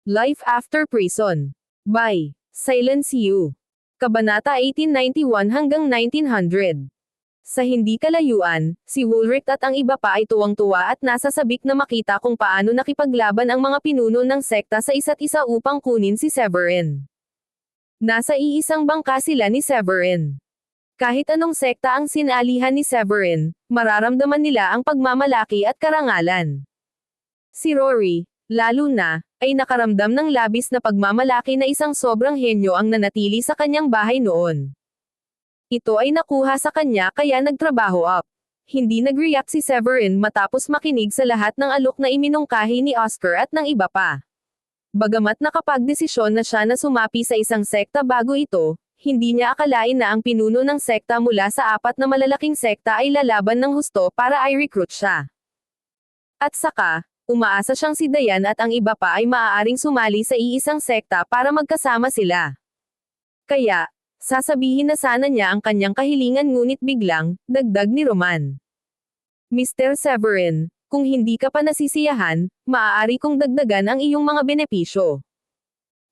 Life After Prison. By Silence You. Kabanata 1891 hanggang 1900. Sa hindi kalayuan, si Woolrich at ang iba pa ay tuwang-tuwa at nasa sabik na makita kung paano nakipaglaban ang mga pinuno ng sekta sa isa't isa upang kunin si Severin. Nasa iisang bangka sila ni Severin. Kahit anong sekta ang sinalihan ni Severin, mararamdaman nila ang pagmamalaki at karangalan. Si Rory, lalo na, ay nakaramdam ng labis na pagmamalaki na isang sobrang henyo ang nanatili sa kanyang bahay noon. Ito ay nakuha sa kanya kaya nagtrabaho up. Hindi nag-react si Severin matapos makinig sa lahat ng alok na iminungkahi ni Oscar at ng iba pa. Bagamat nakapagdesisyon na siya na sumapi sa isang sekta bago ito, hindi niya akalain na ang pinuno ng sekta mula sa 4 na malalaking sekta ay lalaban ng husto para ay recruit siya. At saka, umaasa siyang si Dayan at ang iba pa ay maaaring sumali sa iisang sekta para magkasama sila. Kaya, sasabihin na sana niya ang kanyang kahilingan ngunit biglang, dagdag ni Roman. Mr. Severin, kung hindi ka pa nasisiyahan, maaari kong dagdagan ang iyong mga benepisyo.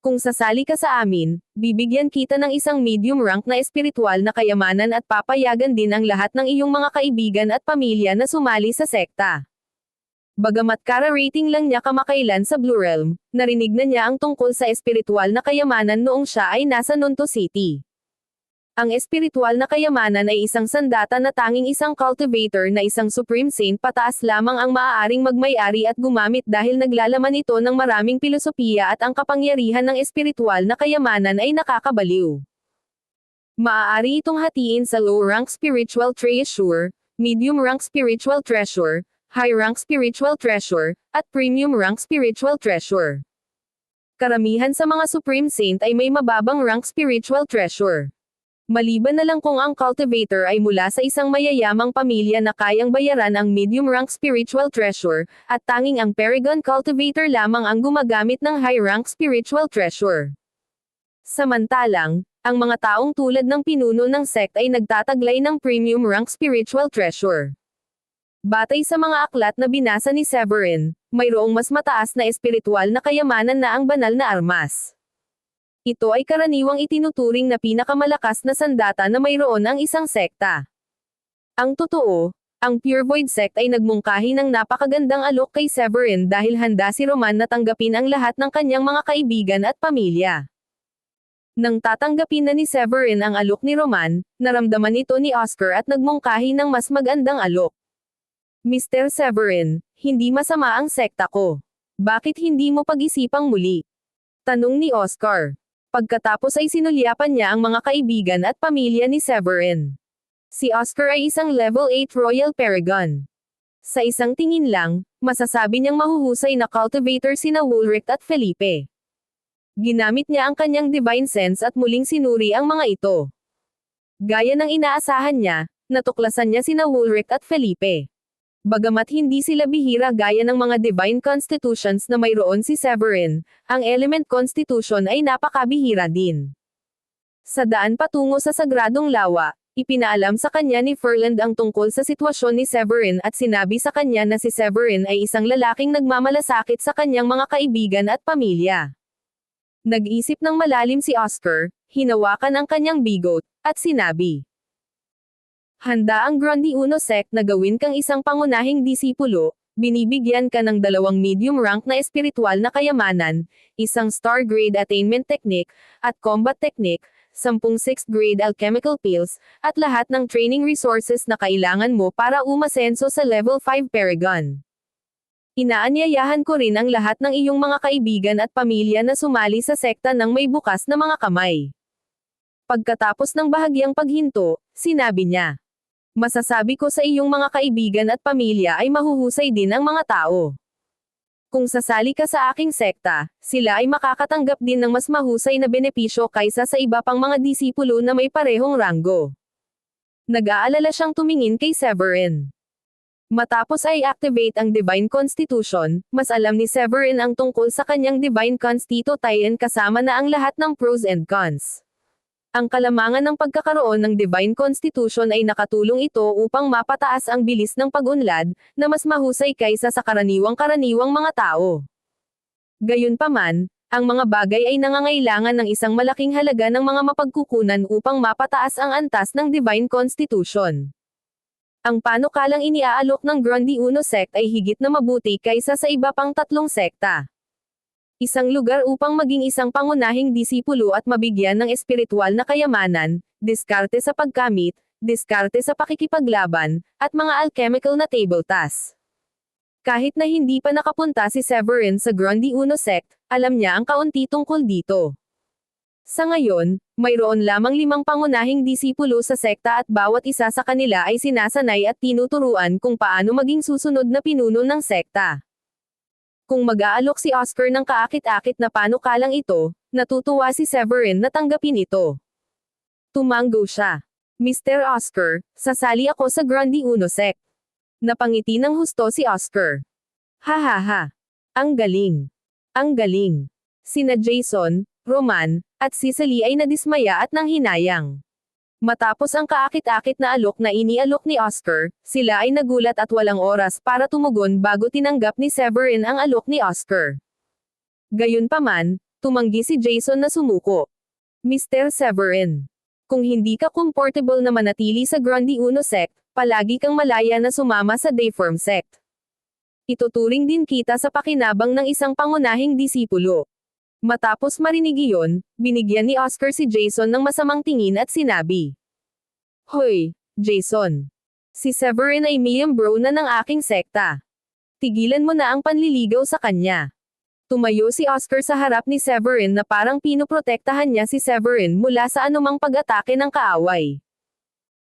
Kung sasali ka sa amin, bibigyan kita ng isang medium rank na espiritual na kayamanan at papayagan din ang lahat ng iyong mga kaibigan at pamilya na sumali sa sekta. Bagamat kara-rating lang niya kamakailan sa Blue Realm, narinig na niya ang tungkol sa espiritual na kayamanan noong siya ay nasa Nonto City. Ang espiritual na kayamanan ay isang sandata na tanging isang cultivator na isang supreme saint pataas lamang ang maaaring magmay-ari at gumamit dahil naglalaman ito ng maraming pilosopiya at ang kapangyarihan ng espiritual na kayamanan ay nakakabaliw. Maaari itong hatiin sa low-rank spiritual treasure, medium-rank spiritual treasure, high-rank spiritual treasure, at premium-rank spiritual treasure. Karamihan sa mga supreme saint ay may mababang rank spiritual treasure. Maliban na lang kung ang cultivator ay mula sa isang mayayamang pamilya na kayang bayaran ang medium-rank spiritual treasure, at tanging ang Paragon cultivator lamang ang gumagamit ng high-rank spiritual treasure. Samantalang, ang mga taong tulad ng pinuno ng sect ay nagtataglay ng premium-rank spiritual treasure. Batay sa mga aklat na binasa ni Severin, mayroong mas mataas na espiritual na kayamanan na ang banal na armas. Ito ay karaniwang itinuturing na pinakamalakas na sandata na mayroon ang isang sekta. Ang totoo, ang Pure Void sect ay nagmungkahi ng napakagandang alok kay Severin dahil handa si Roman na tanggapin ang lahat ng kanyang mga kaibigan at pamilya. Nang tatanggapin na ni Severin ang alok ni Roman, naramdaman ito ni Oscar at nagmungkahi ng mas magandang alok. Mr. Severin, hindi masama ang sekta ko. Bakit hindi mo pag-isipang muli? Tanong ni Oscar. Pagkatapos ay sinulyapan niya ang mga kaibigan at pamilya ni Severin. Si Oscar ay isang level 8 Royal Paragon. Sa isang tingin lang, masasabi niyang mahuhusay na cultivator sina Woolrich at Felipe. Ginamit niya ang kanyang divine sense at muling sinuri ang mga ito. Gaya ng inaasahan niya, natuklasan niya sina Woolrich at Felipe. Bagamat hindi sila bihira gaya ng mga divine constitutions na mayroon si Severin, ang element constitution ay napakabihira din. Sa daan patungo sa sagradong lawa, ipinaalam sa kanya ni Ferland ang tungkol sa sitwasyon ni Severin at sinabi sa kanya na si Severin ay isang lalaking nagmamalasakit sa kanyang mga kaibigan at pamilya. Nag-isip ng malalim si Oscar, hinawakan ang kanyang bigot, at sinabi, handa ang Grundy Uno sect na gawin kang isang pangunahing disipulo, binibigyan ka ng 2 medium rank na espiritual na kayamanan, isang star grade attainment technique, at combat technique, 10 6th grade alchemical pills, at lahat ng training resources na kailangan mo para umasenso sa level 5 Paragon. Inaanyayahan ko rin ang lahat ng iyong mga kaibigan at pamilya na sumali sa sekta ng may bukas na mga kamay. Pagkatapos ng bahagyang paghinto, sinabi niya, masasabi ko sa iyong mga kaibigan at pamilya ay mahuhusay din ang mga tao. Kung sasali ka sa aking sekta, sila ay makakatanggap din ng mas mahusay na benepisyo kaysa sa iba pang mga disipulo na may parehong ranggo. Nag-aalala siyang tumingin kay Severin. Matapos ay activate ang Divine Constitution, mas alam ni Severin ang tungkol sa kanyang Divine Constitution kasama na ang lahat ng pros and cons. Ang kalamangan ng pagkakaroon ng Divine Constitution ay nakatulong ito upang mapataas ang bilis ng pag-unlad, na mas mahusay kaysa sa karaniwang mga tao. Gayunpaman, Ang mga bagay ay nangangailangan ng isang malaking halaga ng mga mapagkukunan upang mapataas ang antas ng Divine Constitution. Ang panukalang iniaalok ng Grundy Uno sect ay higit na mabuti kaysa sa iba pang 3 sekta. Isang lugar upang maging isang pangunahing disipulo at mabigyan ng espiritual na kayamanan, diskarte sa pagkamit, diskarte sa pakikipaglaban, at mga alchemical na table tasks. Kahit na hindi pa nakapunta si Severin sa Grundy Uno sect, alam niya ang kaunti tungkol dito. Sa ngayon, mayroon lamang 5 pangunahing disipulo sa sekta at bawat isa sa kanila ay sinasanay at tinuturuan kung paano maging susunod na pinuno ng sekta. Kung mag-aalok si Oscar ng kaakit-akit na panukalang ito, natutuwa si Severin na tanggapin ito. Tumango siya. Mr. Oscar, sasali ako sa Grundy Uno sect. Napangiti ng husto si Oscar. Hahaha. Ang galing. Ang galing. Sina Jason, Roman, at Cicely ay nadismaya at nanghinayang. Matapos ang kaakit-akit na alok na inialok ni Oscar, sila ay nagulat at walang oras para tumugon bago tinanggap ni Severin ang alok ni Oscar. Gayunpaman, tumanggi si Jason na sumuko. Mr. Severin, kung hindi ka comfortable na manatili sa Grundy Uno sect, palagi kang malaya na sumama sa Dayform sect. Ituturing din kita sa pakinabang ng isang pangunahing disipulo. Matapos marinig iyon, binigyan ni Oscar si Jason ng masamang tingin at sinabi. Hoy, Jason. Si Severin ay miyembro na ng aking sekta. Tigilan mo na ang panliligaw sa kanya. Tumayo si Oscar sa harap ni Severin na parang pinoprotektahan niya si Severin mula sa anumang pag-atake ng kaaway.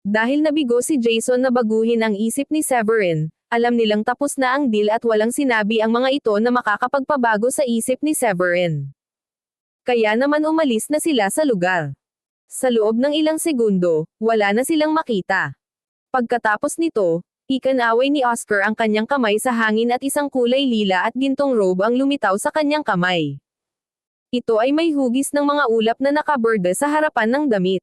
Dahil nabigo si Jason na baguhin ang isip ni Severin, alam nilang tapos na ang deal at walang sinabi ang mga ito na makakapagpabago sa isip ni Severin. Kaya naman umalis na sila sa lugar. Sa loob ng ilang segundo, wala na silang makita. Pagkatapos nito, ikanaway ni Oscar ang kanyang kamay sa hangin at isang kulay lila at gintong robe ang lumitaw sa kanyang kamay. Ito ay may hugis ng mga ulap na nakaberde sa harapan ng damit.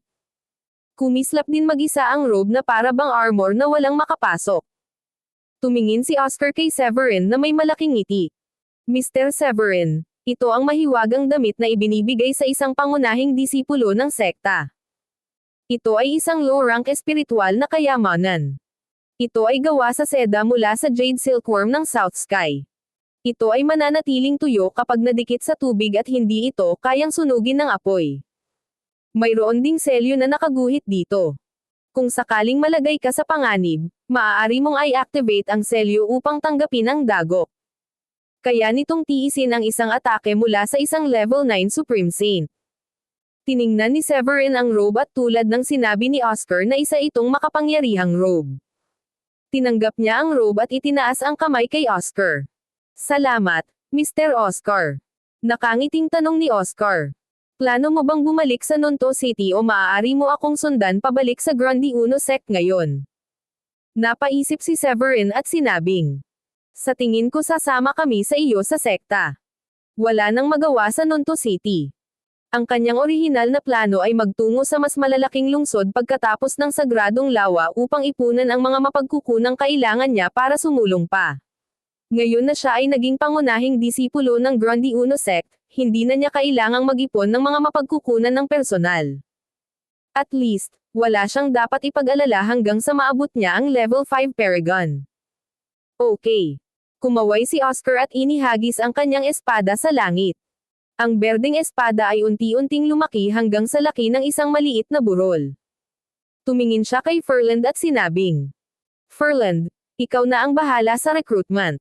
Kumislap din mag-isa ang robe na para bang armor na walang makapasok. Tumingin si Oscar kay Severin na may malaking ngiti. Mr. Severin, ito ang mahiwagang damit na ibinibigay sa isang pangunahing disipulo ng sekta. Ito ay isang low-rank espiritual na kayamanan. Ito ay gawa sa seda mula sa jade silkworm ng South Sky. Ito ay mananatiling tuyo kapag nadikit sa tubig at hindi ito kayang sunugin ng apoy. Mayroon ding selyo na nakaguhit dito. Kung sakaling malagay ka sa panganib, maaari mong i-activate ang selyo upang tanggapin ang dagok. Kaya nitong tiisin ang isang atake mula sa isang level 9 Supreme Saint. Tiningnan ni Severin ang robe at tulad ng sinabi ni Oscar na isa itong makapangyarihang robe. Tinanggap niya ang robe at itinaas ang kamay kay Oscar. Salamat, Mr. Oscar. Nakangiting tanong ni Oscar. Plano mo bang bumalik sa Nonto City o maaari mo akong sundan pabalik sa Grundy Uno sect ngayon? Napaisip si Severin at sinabing. Sa tingin ko sasama kami sa iyo sa sekta. Wala nang magawa sa Nonto City. Ang kanyang orihinal na plano ay magtungo sa mas malalaking lungsod pagkatapos ng sagradong lawa upang ipunan ang mga mapagkukunang kailangan niya para sumulong pa. Ngayon na siya ay naging pangunahing disipulo ng Grundy Uno sect, hindi na niya kailangang mag-ipon ng mga mapagkukunan ng personal. At least, wala siyang dapat ipag-alala hanggang sa maabot niya ang level 5 Paragon. Okay. Kumaway si Oscar at inihagis ang kanyang espada sa langit. Ang berdeng espada ay unti-unting lumaki hanggang sa laki ng isang maliit na burol. Tumingin siya kay Furland at sinabing, Furland, ikaw na ang bahala sa recruitment.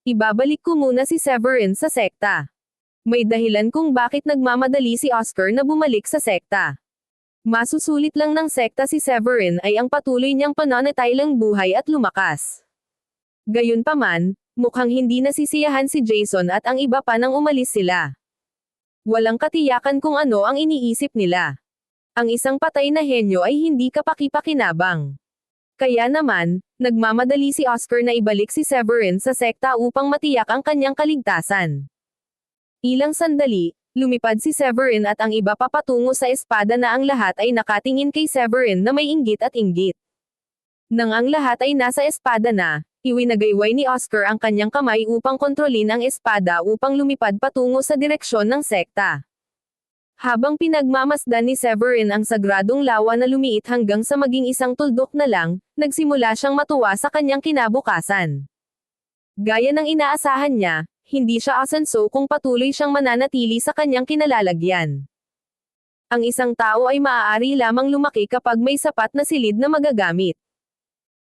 Ibabalik ko muna si Severin sa sekta. May dahilan kung bakit nagmamadali si Oscar na bumalik sa sekta. Masusulit lang ng sekta si Severin ay ang patuloy niyang pananatiling buhay at lumakas. Gayunpaman, mukhang hindi nasisiyahan si Jason at ang iba pa nang umalis sila. Walang katiyakan kung ano ang iniisip nila. Ang isang patay na henyo ay hindi kapaki-pakinabang. Kaya naman, nagmamadali si Oscar na ibalik si Severin sa sekta upang matiyak ang kanyang kaligtasan. Ilang sandali, lumipad si Severin at ang iba pa patungo sa espada na ang lahat ay nakatingin kay Severin na may inggit at inggit. Nang ang lahat ay nasa espada na, Iwinagayway ni Oscar ang kanyang kamay upang kontrolin ang espada upang lumipad patungo sa direksyon ng sekta. Habang pinagmamasdan ni Severin ang sagradong lawa na lumiit hanggang sa maging isang tuldok na lang, nagsimula siyang matuwa sa kanyang kinabukasan. Gaya ng inaasahan niya, hindi siya asenso kung patuloy siyang mananatili sa kanyang kinalalagyan. Ang isang tao ay maaari lamang lumaki kapag may sapat na silid na magagamit.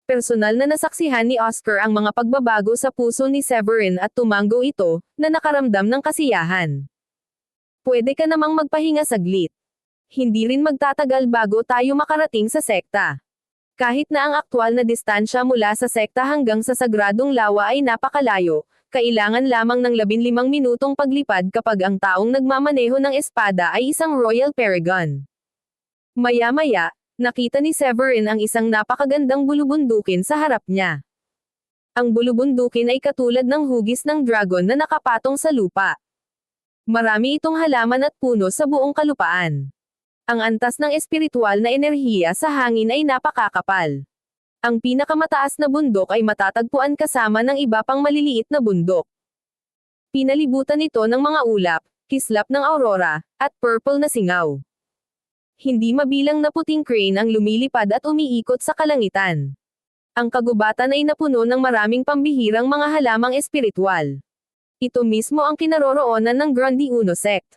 Personal na nasaksihan ni Oscar ang mga pagbabago sa puso ni Severin at tumango ito, na nakaramdam ng kasiyahan. Pwede ka namang magpahinga saglit. Hindi rin magtatagal bago tayo makarating sa sekta. Kahit na ang aktwal na distansya mula sa sekta hanggang sa sagradong lawa ay napakalayo, kailangan lamang ng 15 minutong paglipad kapag ang taong nagmamaneho ng espada ay isang Royal Paragon. Maya-maya, nakita ni Severin ang isang napakagandang bulubundukin sa harap niya. Ang bulubundukin ay katulad ng hugis ng dragon na nakapatong sa lupa. Marami itong halaman at puno sa buong kalupaan. Ang antas ng espiritual na enerhiya sa hangin ay napakakapal. Ang pinakamataas na bundok ay matatagpuan kasama ng iba pang maliliit na bundok. Pinalibutan ito ng mga ulap, kislap ng aurora, at purple na singaw. Hindi mabilang na puting crane ang lumilipad at umiikot sa kalangitan. Ang kagubatan ay napuno ng maraming pambihirang mga halamang espiritual. Ito mismo ang kinaroroonan ng Grundy Uno Sect.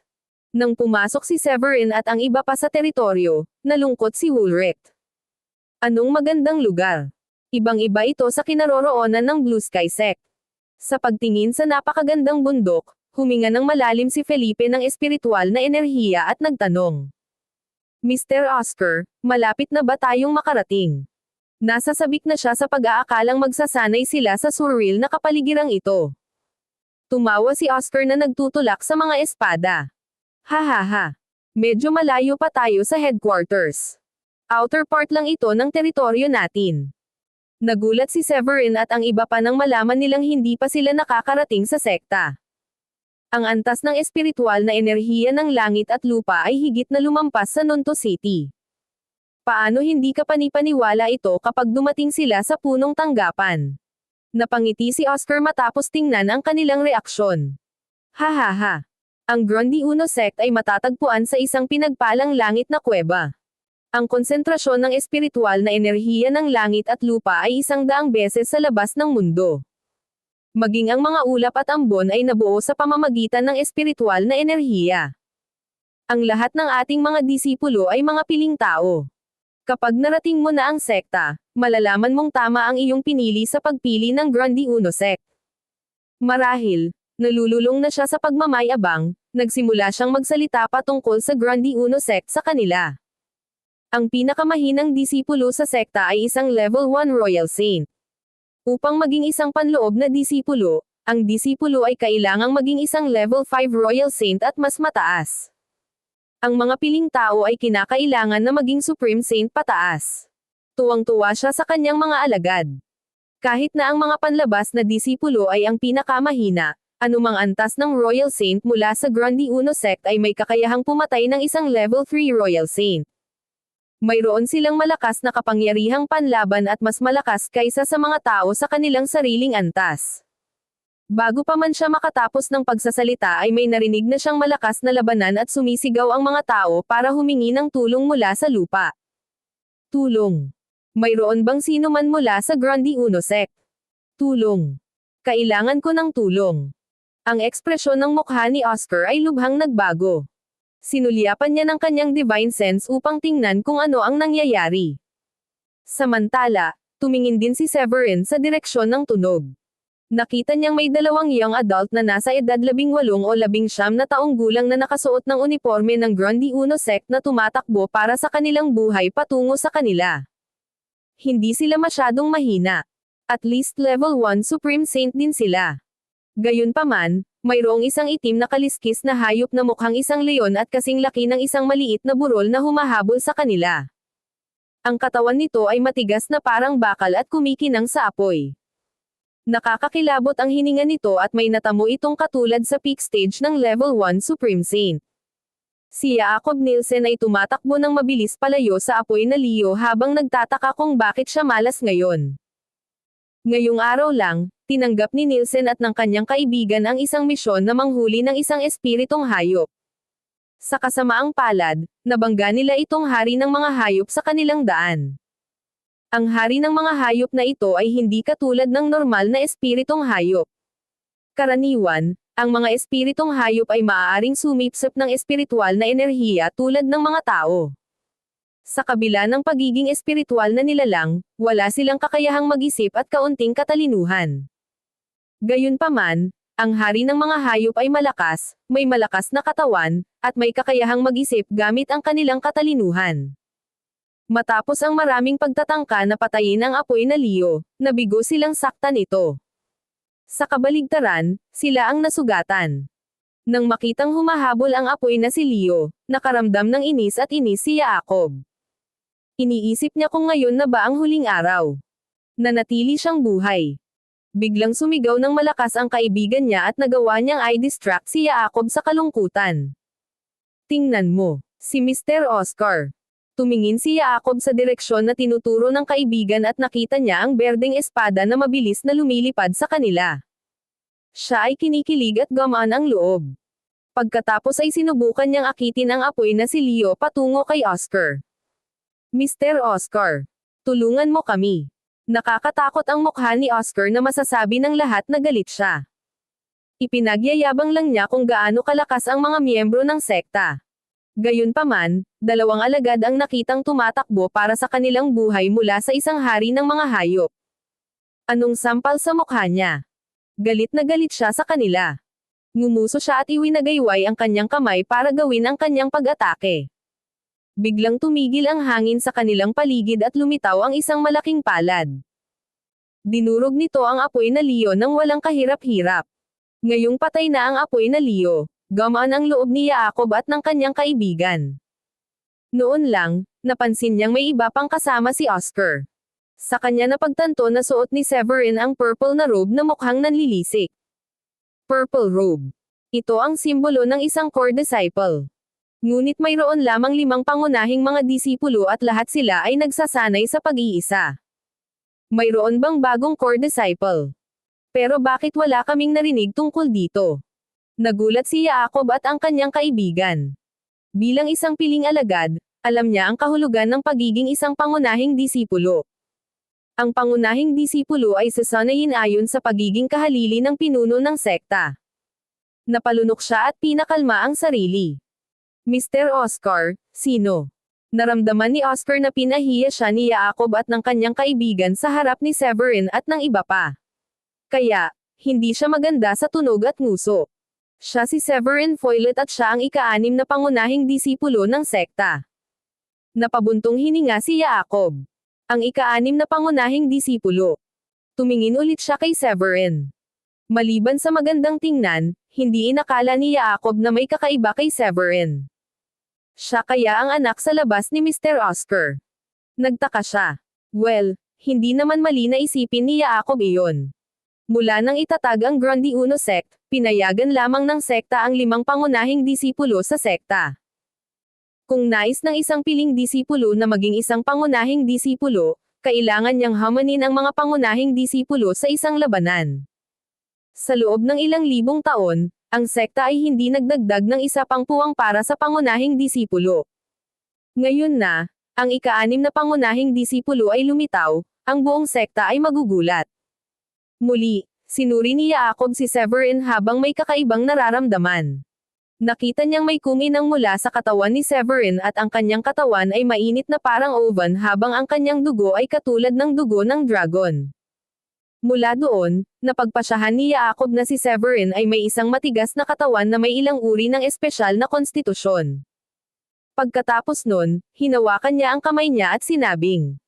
Nang pumasok si Severin at ang iba pa sa teritoryo, nalungkot si Woolrich. Anong magandang lugar? Ibang-iba ito sa kinaroroonan ng Blue Sky Sect. Sa pagtingin sa napakagandang bundok, huminga ng malalim si Felipe ng espiritual na enerhiya at nagtanong. Mr. Oscar, malapit na ba tayong makarating? Nasasabik na siya sa pag-aakalang magsasanay sila sa surreal na kapaligirang ito. Tumawa si Oscar na nagtutulak sa mga espada. Hahaha. Medyo malayo pa tayo sa headquarters. Outer part lang ito ng teritoryo natin. Nagulat si Severin at ang iba pa nang malaman nilang hindi pa sila nakakarating sa sekta. Ang antas ng espiritual na enerhiya ng langit at lupa ay higit na lumampas sa Nonto City. Paano hindi ka panipaniwala ito kapag dumating sila sa punong tanggapan? Napangiti si Oscar matapos tingnan ang kanilang reaksyon. Hahaha. Ang Grundy Uno Sect ay matatagpuan sa isang pinagpalang langit na kuweba. Ang konsentrasyon ng espiritual na enerhiya ng langit at lupa ay 100 beses sa labas ng mundo. Maging ang mga ulap at ambon ay nabuo sa pamamagitan ng espiritual na enerhiya. Ang lahat ng ating mga disipulo ay mga piling tao. Kapag narating mo na ang sekta, malalaman mong tama ang iyong pinili sa pagpili ng Grundy Uno Sect. Marahil, nalululong na siya sa pagmamayabang, nagsimula siyang magsalita patungkol sa Grundy Uno Sect sa kanila. Ang pinakamahinang disipulo sa sekta ay isang level 1 Royal Saint. Upang maging isang panloob na disipulo, ang disipulo ay kailangang maging isang level 5 Royal Saint at mas mataas. Ang mga piling tao ay kinakailangan na maging Supreme Saint pataas. Tuwang-tuwa siya sa kanyang mga alagad. Kahit na ang mga panlabas na disipulo ay ang pinakamahina, anumang antas ng Royal Saint mula sa Grundy Uno Sect ay may kakayahang pumatay ng isang level 3 Royal Saint. Mayroon silang malakas na kapangyarihang panlaban at mas malakas kaysa sa mga tao sa kanilang sariling antas. Bago pa man siya makatapos ng pagsasalita ay may narinig na siyang malakas na labanan at sumisigaw ang mga tao para humingi ng tulong mula sa lupa. Tulong. Mayroon bang sino man mula sa Grundy Uno Sect? Tulong. Kailangan ko ng tulong. Ang ekspresyon ng mukha ni Oscar ay lubhang nagbago. Sinulyapan niya ng kanyang divine sense upang tingnan kung ano ang nangyayari. Samantala, tumingin din si Severin sa direksyon ng tunog. Nakita niyang may dalawang young adult na nasa edad 18 o 19 na taong gulang na nakasuot ng uniforme ng Grundy Uno Sect na tumatakbo para sa kanilang buhay patungo sa kanila. Hindi sila masyadong mahina. At least level 1 Supreme Saint din sila. Gayunpaman, mayroong isang itim na kaliskis na hayop na mukhang isang leon at kasing laki ng isang maliit na burol na humahabol sa kanila. Ang katawan nito ay matigas na parang bakal at kumikinang sa apoy. Nakakakilabot ang hininga nito at may natamo itong katulad sa peak stage ng level 1 Supreme Saint. Si Jacob Nielsen ay tumatakbo ng mabilis palayo sa apoy na liyo habang nagtataka kung bakit siya malas ngayon. Ngayong araw lang, tinanggap ni Nielsen at ng kanyang kaibigan ang isang misyon na manghuli ng isang espiritong hayop. Sa kasamaang palad, nabangga nila itong hari ng mga hayop sa kanilang daan. Ang hari ng mga hayop na ito ay hindi katulad ng normal na espiritong hayop. Karaniwan, ang mga espiritong hayop ay maaaring sumipsip ng espiritual na enerhiya tulad ng mga tao. Sa kabila ng pagiging espiritual na nilalang, wala silang kakayahang mag-isip at kaunting katalinuhan. Gayunpaman, ang hari ng mga hayop ay malakas, may malakas na katawan, at may kakayahang mag-isip gamit ang kanilang katalinuhan. Matapos ang maraming pagtatangka na patayin ang apoy na Leo, nabigo silang saktan ito. Sa kabaligtaran, sila ang nasugatan. Nang makitang humahabol ang apoy na si Leo, nakaramdam ng inis si Jacob. Iniisip niya kung ngayon na ba ang huling araw. Nanatili siyang buhay. Biglang sumigaw ng malakas ang kaibigan niya at nagawa niyang i-distract si Jacob sa kalungkutan. Tingnan mo, si Mr. Oscar. Tumingin si Jacob sa direksyon na tinuturo ng kaibigan at nakita niya ang berdeng espada na mabilis na lumilipad sa kanila. Siya ay kinikilig at gamaan ang loob. Pagkatapos ay sinubukan niyang akitin ang apoy na si Leo patungo kay Oscar. Mr. Oscar, tulungan mo kami. Nakakatakot ang mukha ni Oscar na masasabi ng lahat na galit siya. Ipinagyayabang lang niya kung gaano kalakas ang mga miyembro ng sekta. Gayunpaman, dalawang alagad ang nakitang tumatakbo para sa kanilang buhay mula sa isang hari ng mga hayop. Anong sampal sa mukha niya? Galit na galit siya sa kanila. Ngumuso siya at iwinagayway ang kanyang kamay para gawin ang kanyang pag-atake. Biglang tumigil ang hangin sa kanilang paligid at lumitaw ang isang malaking palad. Dinurog nito ang apoy na Leo nang walang kahirap-hirap. Ngayong patay na ang apoy na Leo, gamaan ang loob ni Jacob at ng kanyang kaibigan. Noon lang, napansin niyang may iba pang kasama si Oscar. Sa kanya napagtanto na suot ni Severin ang purple na robe na mukhang nanlilisik. Purple robe. Ito ang simbolo ng isang core disciple. Ngunit mayroon lamang 5 pangunahing mga disipulo at lahat sila ay nagsasanay sa pag-iisa. Mayroon bang bagong core disciple? Pero bakit wala kaming narinig tungkol dito? Nagulat si Jacob at ang kanyang kaibigan. Bilang isang piling alagad, alam niya ang kahulugan ng pagiging isang pangunahing disipulo. Ang pangunahing disipulo ay sasanayin ayon sa pagiging kahalili ng pinuno ng sekta. Napalunok siya at pinakalma ang sarili. Mr. Oscar, sino? Naramdaman ni Oscar na pinahiya siya ni Jacob at ng kanyang kaibigan sa harap ni Severin at ng iba pa. Kaya, hindi siya maganda sa tunog at nguso. Siya si Severin Foylet at siya ang ika-6 na pangunahing disipulo ng sekta. Napabuntong hininga si Jacob. Ang ika-6 na pangunahing disipulo. Tumingin ulit siya kay Severin. Maliban sa magandang tingnan, hindi inakala ni Jacob na may kakaiba kay Severin. Siya kaya ang anak sa labas ni Mr. Oscar. Nagtaka siya. Well, hindi naman mali na isipin ni Jacob iyon. Mula nang itatag ang Grundy Uno sect, pinayagan lamang ng sekta ang 5 pangunahing disipulo sa sekta. Kung nais ng isang piling disipulo na maging isang pangunahing disipulo, kailangan niyang hamanin ang mga pangunahing disipulo sa isang labanan. Sa loob ng ilang libong taon, ang sekta ay hindi nagdagdag ng isa pang puwang para sa pangunahing disipulo. Ngayon na, ang ika-6 na pangunahing disipulo ay lumitaw, ang buong sekta ay magugulat. Muli, sinuri ni Jacob si Severin habang may kakaibang nararamdaman. Nakita niyang may kuminang mula sa katawan ni Severin at ang kanyang katawan ay mainit na parang oven habang ang kanyang dugo ay katulad ng dugo ng dragon. Mula doon, napagpasyahan ni Jacob na si Severin ay may isang matigas na katawan na may ilang uri ng espesyal na konstitusyon. Pagkatapos nun, hinawakan niya ang kamay niya at sinabing,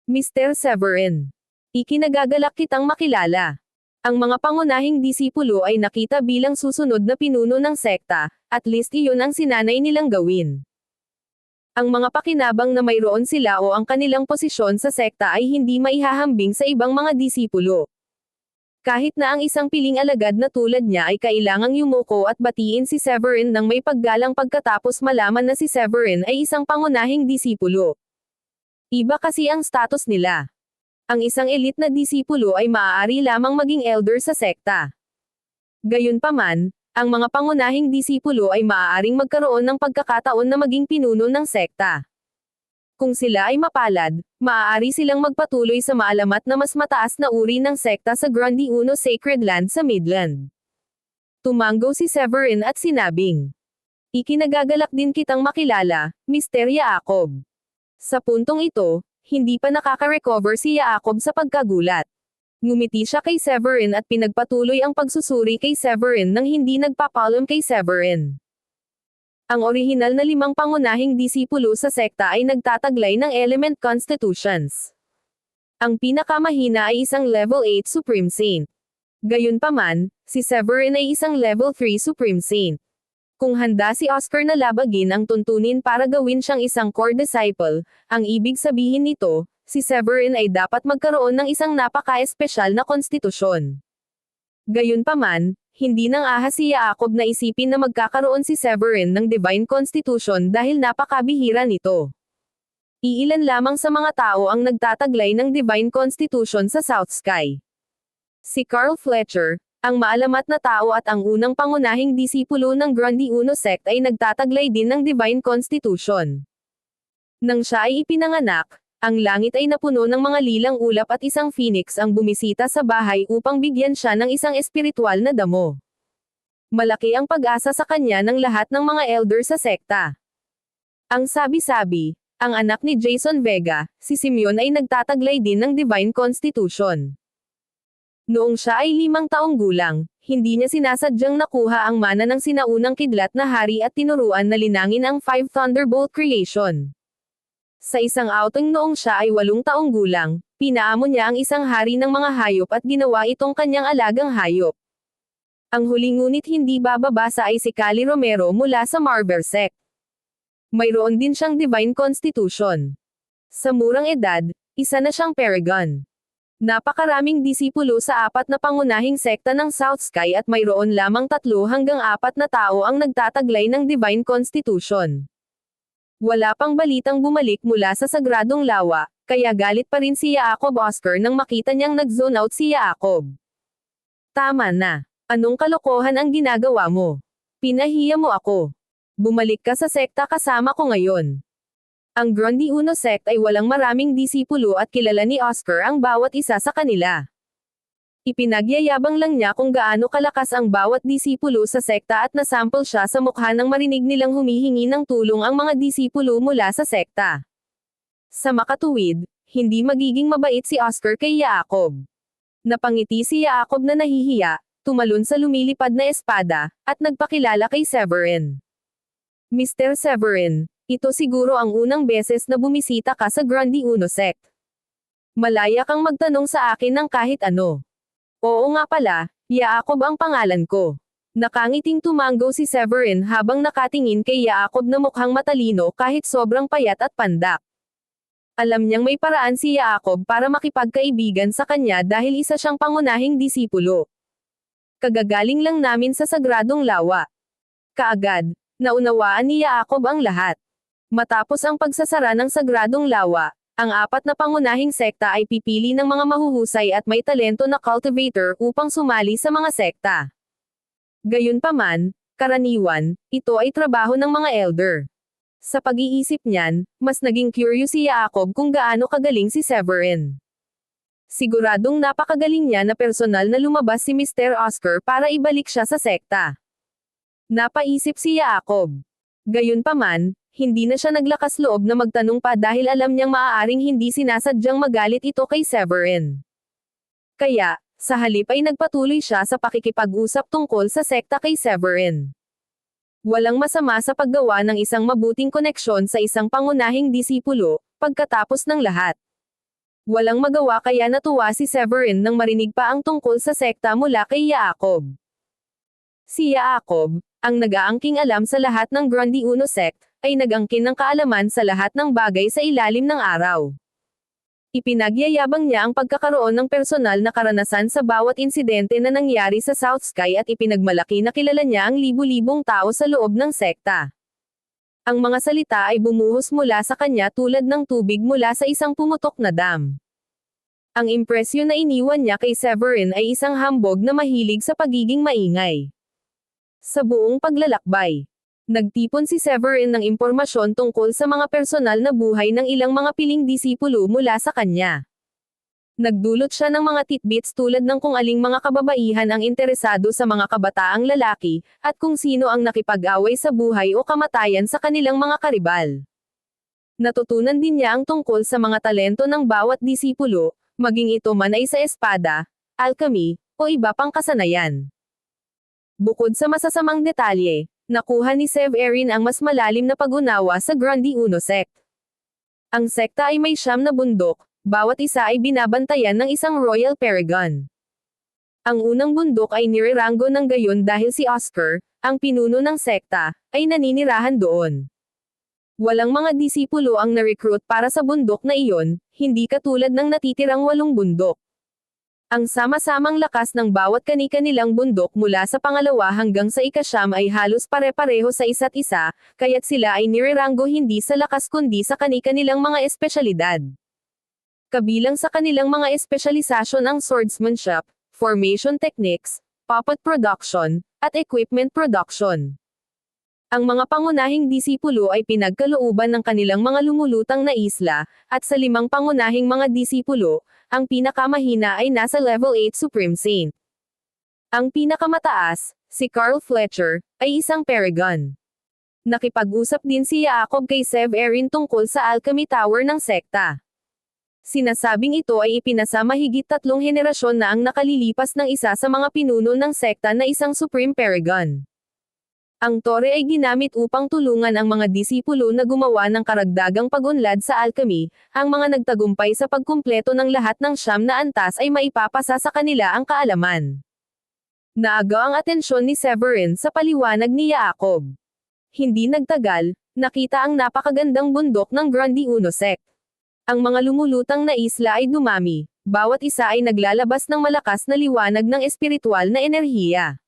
Mr. Severin, ikinagagalak kitang makilala. Ang mga pangunahing disipulo ay nakita bilang susunod na pinuno ng sekta, at least iyon ang sinanay nilang gawin. Ang mga pakinabang na mayroon sila o ang kanilang posisyon sa sekta ay hindi maihahambing sa ibang mga disipulo. Kahit na ang isang piling alagad na tulad niya ay kailangang yumuko at batiin si Severin ng may paggalang pagkatapos malaman na si Severin ay isang pangunahing disipulo. Iba kasi ang status nila. Ang isang elite na disipulo ay maaari lamang maging elder sa sekta. Gayunpaman, ang mga pangunahing disipulo ay maaaring magkaroon ng pagkakataon na maging pinuno ng sekta. Kung sila ay mapalad, maaari silang magpatuloy sa maalamat na mas mataas na uri ng sekta sa Grundy Uno Sacred Land sa Midland. Tumango si Severin at sinabing, "Ikinagagalak din kitang makilala, Mr. Yaakov." Sa puntong ito, hindi pa nakaka-recover si Yaakov sa pagkagulat. Ngumiti siya kay Severin at pinagpatuloy ang pagsusuri kay Severin nang hindi nagpapaalam kay Severin. Ang orihinal na 5 pangunahing disipulo sa sekta ay nagtataglay ng element constitutions. Ang pinakamahina ay isang level 8 Supreme Saint. Gayunpaman, si Severin ay isang level 3 Supreme Saint. Kung handa si Oscar na labagin ang tuntunin para gawin siyang isang core disciple, ang ibig sabihin nito, si Severin ay dapat magkaroon ng isang napaka-espesyal na konstitusyon. Gayunpaman, hindi nang ahas si Yaakov na isipin na magkakaroon si Severin ng Divine Constitution dahil napakabihira nito. Iilan lamang sa mga tao ang nagtataglay ng Divine Constitution sa South Sky. Si Carl Fletcher, ang maalamat na tao at ang unang pangunahing disipulo ng Grundy Uno sect ay nagtataglay din ng Divine Constitution. Nang siya ay ipinanganak, ang langit ay napuno ng mga lilang ulap at isang phoenix ang bumisita sa bahay upang bigyan siya ng isang espiritual na damo. Malaki ang pag-asa sa kanya ng lahat ng mga elder sa sekta. Ang sabi-sabi, ang anak ni Jason Vega, si Simeon ay nagtataglay din ng Divine Constitution. Noong siya ay 5 taong gulang, hindi niya sinasadyang nakuha ang mana ng sinaunang kidlat na hari at tinuruan na linangin ang 5 Thunderbolt creation. Sa isang outing noong siya ay 8 taong gulang, pinaamo niya ang isang hari ng mga hayop at ginawa itong kanyang alagang hayop. Ang huling ngunit hindi bababasa ay si Cali Romero mula sa Marber sect. Mayroon din siyang Divine Constitution. Sa murang edad, isa na siyang paragon. Napakaraming disipulo sa 4 na pangunahing sekta ng South Sky at mayroon lamang 3 hanggang 4 na tao ang nagtataglay ng Divine Constitution. Wala pang balitang bumalik mula sa Sagradong Lawa, kaya galit pa rin si Yaakov Oscar nang makita niyang nag-zone out si Yaakov. Tama na. Anong kalokohan ang ginagawa mo? Pinahiya mo ako. Bumalik ka sa sekta kasama ko ngayon. Ang Grundy Uno sect ay walang maraming disipulo at kilala ni Oscar ang bawat isa sa kanila. Ipinagyayabang lang niya kung gaano kalakas ang bawat disipulo sa sekta at nasample siya sa mukha nang marinig nilang humihingi ng tulong ang mga disipulo mula sa sekta. Sa makatuwid, hindi magiging mabait si Oscar kay Yaakov. Napangiti si Yaakov na nahihiya, tumalon sa lumilipad na espada, at nagpakilala kay Severin. Mr. Severin, ito siguro ang unang beses na bumisita ka sa Grundy Uno sect. Malaya kang magtanong sa akin ng kahit ano. Oo nga pala, Yaakov ang pangalan ko. Nakangiting tumango si Severin habang nakatingin kay Yaakov na mukhang matalino kahit sobrang payat at pandak. Alam niyang may paraan si Yaakov para makipagkaibigan sa kanya dahil isa siyang pangunahing disipulo. Kagagaling lang namin sa Sagradong Lawa. Kaagad, naunawaan ni Yaakov ang lahat. Matapos ang pagsasara ng Sagradong Lawa, ang 4 na pangunahing sekta ay pipili ng mga mahuhusay at may talento na cultivator upang sumali sa mga sekta. Gayunpaman, karaniwan, ito ay trabaho ng mga elder. Sa pag-iisip niyan, mas naging curious si Yaakov kung gaano kagaling si Severin. Siguradong napakagaling niya na personal na lumabas si Mr. Oscar para ibalik siya sa sekta. Napaisip si Yaakov. Gayunpaman, hindi na siya naglakas loob na magtanong pa dahil alam niyang maaaring hindi sinasadyang magalit ito kay Severin. Kaya, sa halip ay nagpatuloy siya sa pakikipag-usap tungkol sa sekta kay Severin. Walang masama sa paggawa ng isang mabuting koneksyon sa isang pangunahing disipulo, pagkatapos ng lahat. Walang magawa kaya natuwa si Severin nang marinig pa ang tungkol sa sekta mula kay Yaakov. Si Yaakov, ang nag-aangking alam sa lahat ng Grundy Uno sect, ay nag-angkin ng kaalaman sa lahat ng bagay sa ilalim ng araw. Ipinagyayabang niya ang pagkakaroon ng personal na karanasan sa bawat insidente na nangyari sa South Sky at ipinagmalaki na kilala niya ang libu-libong tao sa loob ng sekta. Ang mga salita ay bumuhos mula sa kanya tulad ng tubig mula sa isang pumutok na dam. Ang impresyon na iniwan niya kay Severin ay isang hambog na mahilig sa pagiging maingay. Sa buong paglalakbay, nagtipon si Severin ng impormasyon tungkol sa mga personal na buhay ng ilang mga piling disipulo mula sa kanya. Nagdulot siya ng mga tidbits tulad ng kung aling mga kababaihan ang interesado sa mga kabataang lalaki, at kung sino ang nakipag-away sa buhay o kamatayan sa kanilang mga karibal. Natutunan din niya ang tungkol sa mga talento ng bawat disipulo, maging ito man ay sa espada, alchemy, o iba pang kasanayan. Bukod sa masasamang detalye, nakuha ni Severin ang mas malalim na pag-unawa sa Grandi Uno sect. Ang sekta ay may 9 na bundok, bawat isa ay binabantayan ng isang royal paragon. Ang unang bundok ay nireranggo ng gayon dahil si Oscar, ang pinuno ng sekta, ay naninirahan doon. Walang mga disipulo ang na-recruit para sa bundok na iyon, hindi katulad ng natitirang 8 bundok. Ang sama-samang lakas ng bawat kani-kanilang bundok mula sa pangalawa hanggang sa ika-9 ay halos pare-pareho sa isa't isa, kaya't sila ay nireranggo hindi sa lakas kundi sa kani-kanilang mga espesyalidad. Kabilang sa kanilang mga espesyalisasyon ang swordsmanship, formation techniques, puppet production, at equipment production. Ang mga pangunahing disipulo ay pinagkalooban ng kanilang mga lumulutang na isla, at sa 5 pangunahing mga disipulo, ang pinakamahina ay nasa level 8 Supreme Saint. Ang pinakamataas, si Carl Fletcher, ay isang paragon. Nakipag-usap din si Jacob kay Severin tungkol sa alchemy tower ng sekta. Sinasabing ito ay ipinasa mahigit 3 henerasyon na ang nakalilipas ng isa sa mga pinuno ng sekta na isang Supreme Paragon. Ang tore ay ginamit upang tulungan ang mga disipulo na gumawa ng karagdagang pag-unlad sa alchemy, ang mga nagtagumpay sa pagkumpleto ng lahat ng 9 na antas ay maipapasa sa kanila ang kaalaman. Naagaw ang atensyon ni Severin sa paliwanag ni Jacob. Hindi nagtagal, nakita ang napakagandang bundok ng Grandi Uno sect. Ang mga lumulutang na isla ay dumami, bawat isa ay naglalabas ng malakas na liwanag ng espiritual na enerhiya.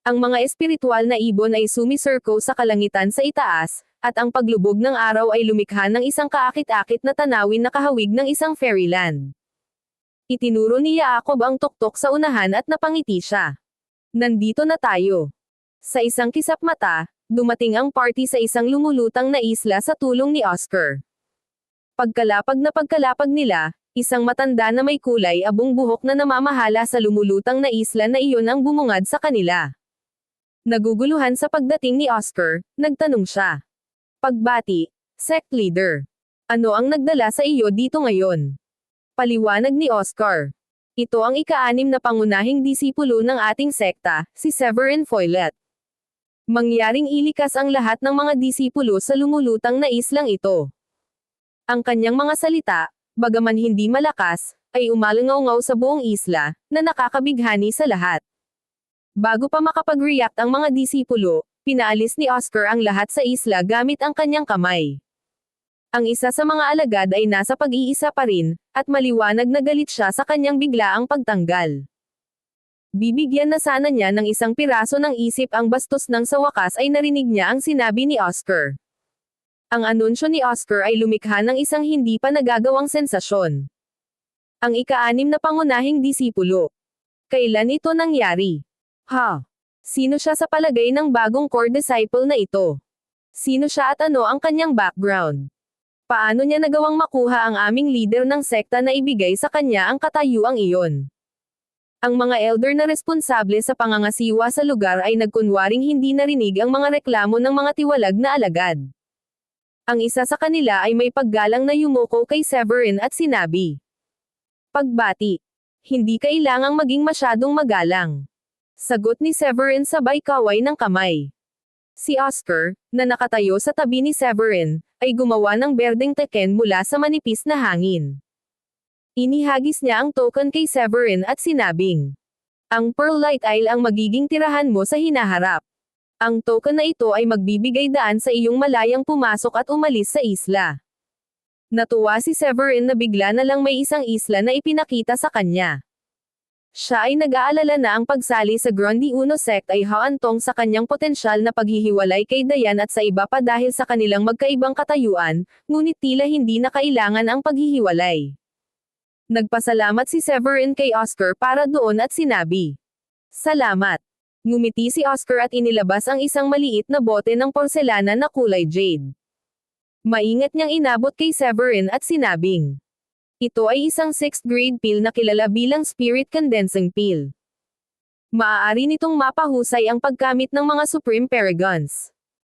Ang mga espiritual na ibon ay sumisirko sa kalangitan sa itaas, at ang paglubog ng araw ay lumikha ng isang kaakit-akit na tanawin na kahawig ng isang fairyland. Itinuro ni Jacob ang tuktok sa unahan at napangiti siya. Nandito na tayo. Sa isang kisap mata, dumating ang party sa isang lumulutang na isla sa tulong ni Oscar. Pagkalapag nila, isang matanda na may kulay abong buhok na namamahala sa lumulutang na isla na iyon ang bumungad sa kanila. Naguguluhan sa pagdating ni Oscar, nagtanong siya. Pagbati, sect leader. Ano ang nagdala sa iyo dito ngayon? Paliwanag ni Oscar. Ito ang ika-6 na pangunahing disipulo ng ating sekta, si Severin Foylet. Mangyaring ilikas ang lahat ng mga disipulo sa lumulutang na islang ito. Ang kanyang mga salita, bagaman hindi malakas, ay umalangaw-ngaw sa buong isla, na nakakabighani sa lahat. Bago pa makapag-react ang mga disipulo, pinaalis ni Oscar ang lahat sa isla gamit ang kanyang kamay. Ang isa sa mga alagad ay nasa pag-iisa pa rin, at maliwanag na galit siya sa kanyang biglaang pagtanggal. Bibigyan na sana niya ng isang piraso ng isip ang bastos nang sa wakas ay narinig niya ang sinabi ni Oscar. Ang anunsyo ni Oscar ay lumikha ng isang hindi pa nagagawang sensasyon. Ang ika-6 na pangunahing disipulo. Kailan ito nangyari? Sino siya sa palagay ng bagong core disciple na ito? Sino siya at ano ang kanyang background? Paano niya nagawang makuha ang aming leader ng sekta na ibigay sa kanya ang katayuang iyon? Ang mga elder na responsable sa pangangasiwa sa lugar ay nagkunwaring hindi narinig ang mga reklamo ng mga tiwalag na alagad. Ang isa sa kanila ay may paggalang na yumuko kay Severin at sinabi. Pagbati. Hindi kailangang maging masyadong magalang. Sagot ni Severin sabay kaway ng kamay. Si Oscar, na nakatayo sa tabi ni Severin, ay gumawa ng berdeng teken mula sa manipis na hangin. Inihagis niya ang token kay Severin at sinabing, ang Pearl Light Isle ang magiging tirahan mo sa hinaharap. Ang token na ito ay magbibigay daan sa iyong malayang pumasok at umalis sa isla. Natuwa si Severin na bigla na lang may isang isla na ipinakita sa kanya. Siya ay nag-aalala na ang pagsali sa Grandi Uno sect ay haantong sa kanyang potensyal na paghihiwalay kay Dayan at sa iba pa dahil sa kanilang magkaibang katayuan, ngunit tila hindi na kailangan ang paghihiwalay. Nagpasalamat si Severin kay Oscar para doon at sinabi, "Salamat." Ngumiti si Oscar at inilabas ang isang maliit na bote ng porselana na kulay jade. Maingat niyang inabot kay Severin at sinabing, "Ito ay isang 6th grade pill na kilala bilang spirit condensing pill. Maaari nitong mapahusay ang paggamit ng mga Supreme Paragons."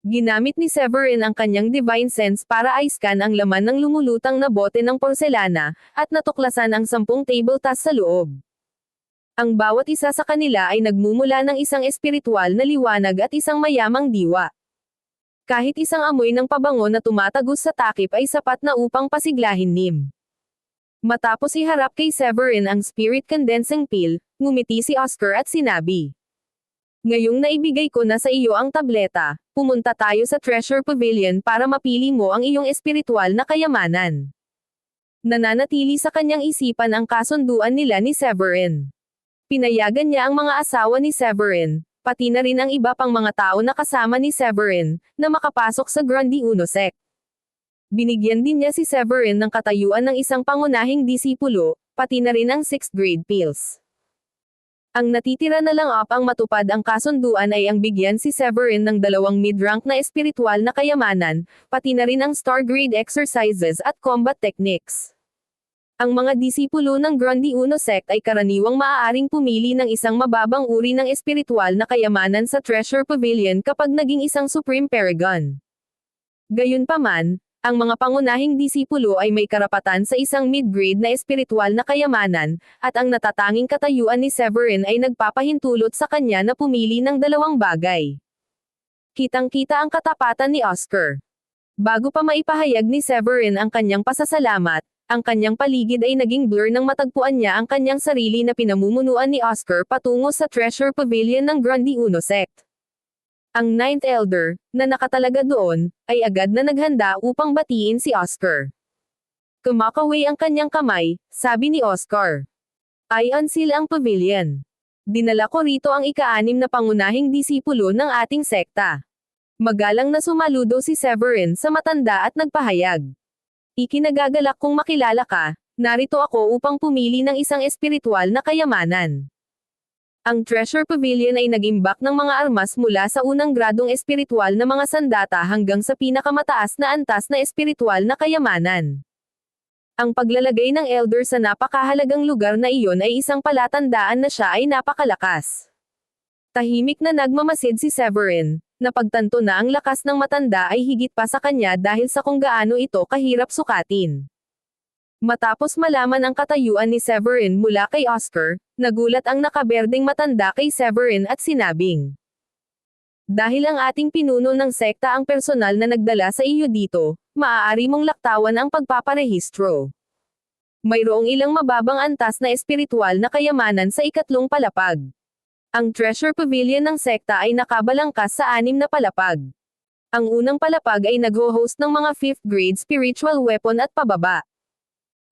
Ginamit ni Severin ang kanyang divine sense para i-scan ang laman ng lumulutang na bote ng porselana, at natuklasan ang 10 table tas sa loob. Ang bawat isa sa kanila ay nagmumula ng isang espiritual na liwanag at isang mayamang diwa. Kahit isang amoy ng pabango na tumatagos sa takip ay sapat na upang pasiglahin Nim. Matapos iharap kay Severin ang spirit condensing pill, ngumiti si Oscar at sinabi, "Ngayong naibigay ko na sa iyo ang tableta, pumunta tayo sa Treasure Pavilion para mapili mo ang iyong espiritual na kayamanan." Nananatili sa kanyang isipan ang kasunduan nila ni Severin. Pinayagan niya ang mga asawa ni Severin, pati na rin ang iba pang mga tao na kasama ni Severin, na makapasok sa Grandi Uno Sect. Binigyan din niya si Severin ng katayuan ng isang pangunahing disipulo, pati na rin ang 6th grade pills. Ang natitira na lang upang matupad ang kasunduan ay ang bigyan si Severin ng 2 mid-rank na espiritual na kayamanan, pati na rin ang star grade exercises at combat techniques. Ang mga disipulo ng Grandi Uno Sect ay karaniwang maaaring pumili ng isang mababang uri ng espiritual na kayamanan sa Treasure Pavilion kapag naging isang Supreme Paragon. Gayunpaman, ang mga pangunahing disipulo ay may karapatan sa isang mid-grade na espiritual na kayamanan, at ang natatanging katayuan ni Severin ay nagpapahintulot sa kanya na pumili ng 2 bagay. Kitang-kita ang katapatan ni Oscar. Bago pa maipahayag ni Severin ang kanyang pasasalamat, ang kanyang paligid ay naging blur nang matagpuan niya ang kanyang sarili na pinamumunuan ni Oscar patungo sa Treasure Pavilion ng Grandi Uno Sect. Ang 9th Elder, na nakatalaga doon, ay agad na naghanda upang batiin si Oscar. Kumakaway ang kanyang kamay, sabi ni Oscar. "I unseal ang pavilion. Dinala ko rito ang ika-6 na pangunahing disipulo ng ating sekta." Magalang na sumaludo si Severin sa matanda at nagpahayag, "Ikinagagalak kong makilala ka, narito ako upang pumili ng isang espiritual na kayamanan." Ang Treasure Pavilion ay nag-imbak ng mga armas mula sa unang gradong espiritual na mga sandata hanggang sa pinakamataas na antas na espiritual na kayamanan. Ang paglalagay ng Elder sa napakahalagang lugar na iyon ay isang palatandaan na siya ay napakalakas. Tahimik na nagmamasid si Severin, napagtanto na ang lakas ng matanda ay higit pa sa kanya dahil sa kung gaano ito kahirap sukatin. Matapos malaman ang katayuan ni Severin mula kay Oscar, nagulat ang nakaberdeng matanda kay Severin at sinabing, "Dahil ang ating pinuno ng sekta ang personal na nagdala sa iyo dito, maaari mong laktawan ang pagpaparehistro. Mayroong ilang mababang antas na espiritual na kayamanan sa 3 palapag. Ang Treasure Pavilion ng sekta ay nakabalangkas sa 6 na palapag. Ang unang palapag ay nagho-host ng mga 5th grade spiritual weapon at pababa.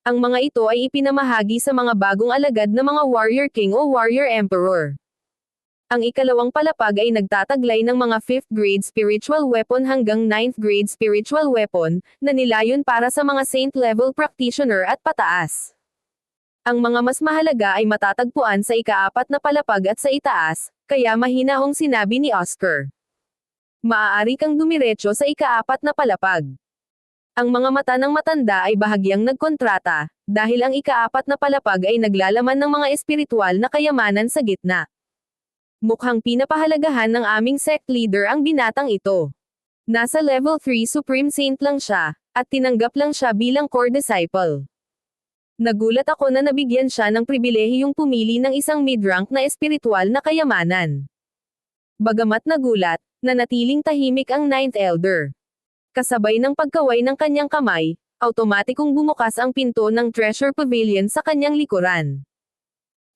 Ang mga ito ay ipinamahagi sa mga bagong alagad na mga Warrior King o Warrior Emperor. Ang ikalawang palapag ay nagtataglay ng mga 5th grade spiritual weapon hanggang 9th grade spiritual weapon, na nilayon para sa mga saint level practitioner at pataas. Ang mga mas mahalaga ay matatagpuan sa ika-4 na palapag at sa itaas, kaya mahinahong sinabi ni Oscar, "Maaari kang dumiretso sa ika-4 na palapag." Ang mga mata ng matanda ay bahagyang nagkontrata, dahil ang ika-4 na palapag ay naglalaman ng mga espiritual na kayamanan sa gitna. Mukhang pinapahalagahan ng aming sect leader ang binatang ito. Nasa level 3 Supreme Saint lang siya, at tinanggap lang siya bilang core disciple. Nagulat ako na nabigyan siya ng pribilehiyong pumili ng isang mid-rank na espiritual na kayamanan. Bagamat nagulat, nanatiling tahimik ang 9th Elder. Kasabay ng pagkaway ng kanyang kamay, automatikong bumukas ang pinto ng Treasure Pavilion sa kanyang likuran.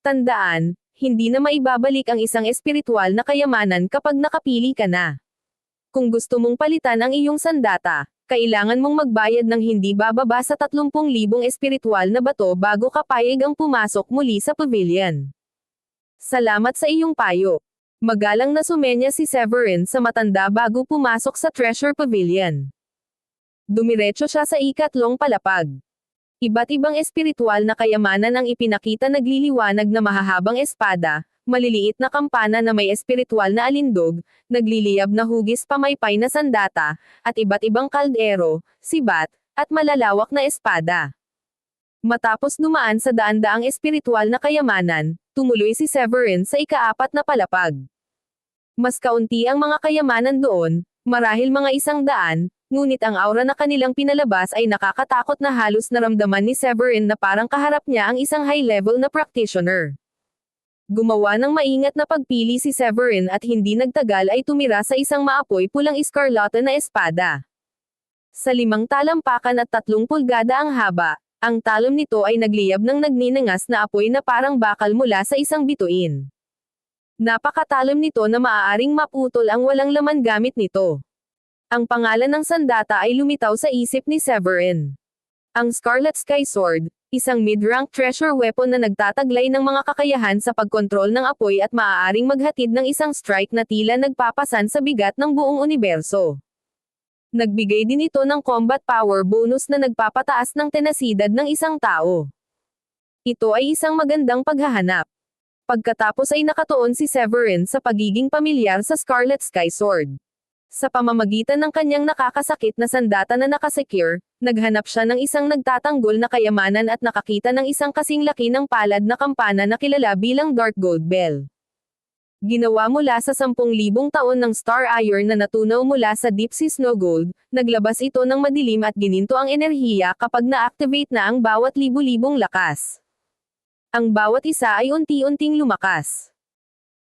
Tandaan, hindi na maibabalik ang isang espiritual na kayamanan kapag nakapili ka na. Kung gusto mong palitan ang iyong sandata, kailangan mong magbayad ng hindi bababa sa 30,000 espiritual na bato bago ka payagang pumasok muli sa pavilion. Salamat sa iyong payo. Magalang na sumenya si Severin sa matanda bago pumasok sa Treasure Pavilion. Dumiretso siya sa ika-3 palapag. Iba't ibang espiritual na kayamanan ang ipinakita, nagliliwanag na mahahabang espada, maliliit na kampana na may espiritual na alindog, nagliliyab na hugis pamaypay na sandata, at iba't ibang kaldero, sibat, at malalawak na espada. Matapos dumaan sa daan-daang espiritual na kayamanan, tumuloy si Severin sa ika-4 na palapag. Mas kaunti ang mga kayamanan doon, marahil mga 100, ngunit ang aura na kanilang pinalabas ay nakakatakot na halos naramdaman ni Severin na parang kaharap niya ang isang high-level na practitioner. Gumawa ng maingat na pagpili si Severin at hindi nagtagal ay tumira sa isang maapoy pulang eskarlata na espada. Sa 5 talampakan at 3 pulgada ang haba, ang talom nito ay nagliyab ng nagninangas na apoy na parang bakal mula sa isang bituin. Napakatalom nito na maaaring maputol ang walang laman gamit nito. Ang pangalan ng sandata ay lumitaw sa isip ni Severin. Ang Scarlet Sky Sword, isang mid-rank treasure weapon na nagtataglay ng mga kakayahan sa pagkontrol ng apoy at maaaring maghatid ng isang strike na tila nagpapasan sa bigat ng buong universo. Nagbigay din ito ng combat power bonus na nagpapataas ng tenasidad ng isang tao. Ito ay isang magandang paghahanap. Pagkatapos ay nakatuon si Severin sa pagiging pamilyar sa Scarlet Sky Sword. Sa pamamagitan ng kanyang nakakasakit na sandata na nakasecure, naghanap siya ng isang nagtatanggol na kayamanan at nakakita ng isang kasing laki ng palad na kampana na kilala bilang Dark Gold Bell. Ginawa mula sa 10,000 taon ng star iron na natunaw mula sa deep sea snow gold, naglabas ito ng madilim at gininto ang enerhiya kapag na-activate na ang bawat libu-libong lakas. Ang bawat isa ay unti-unting lumakas.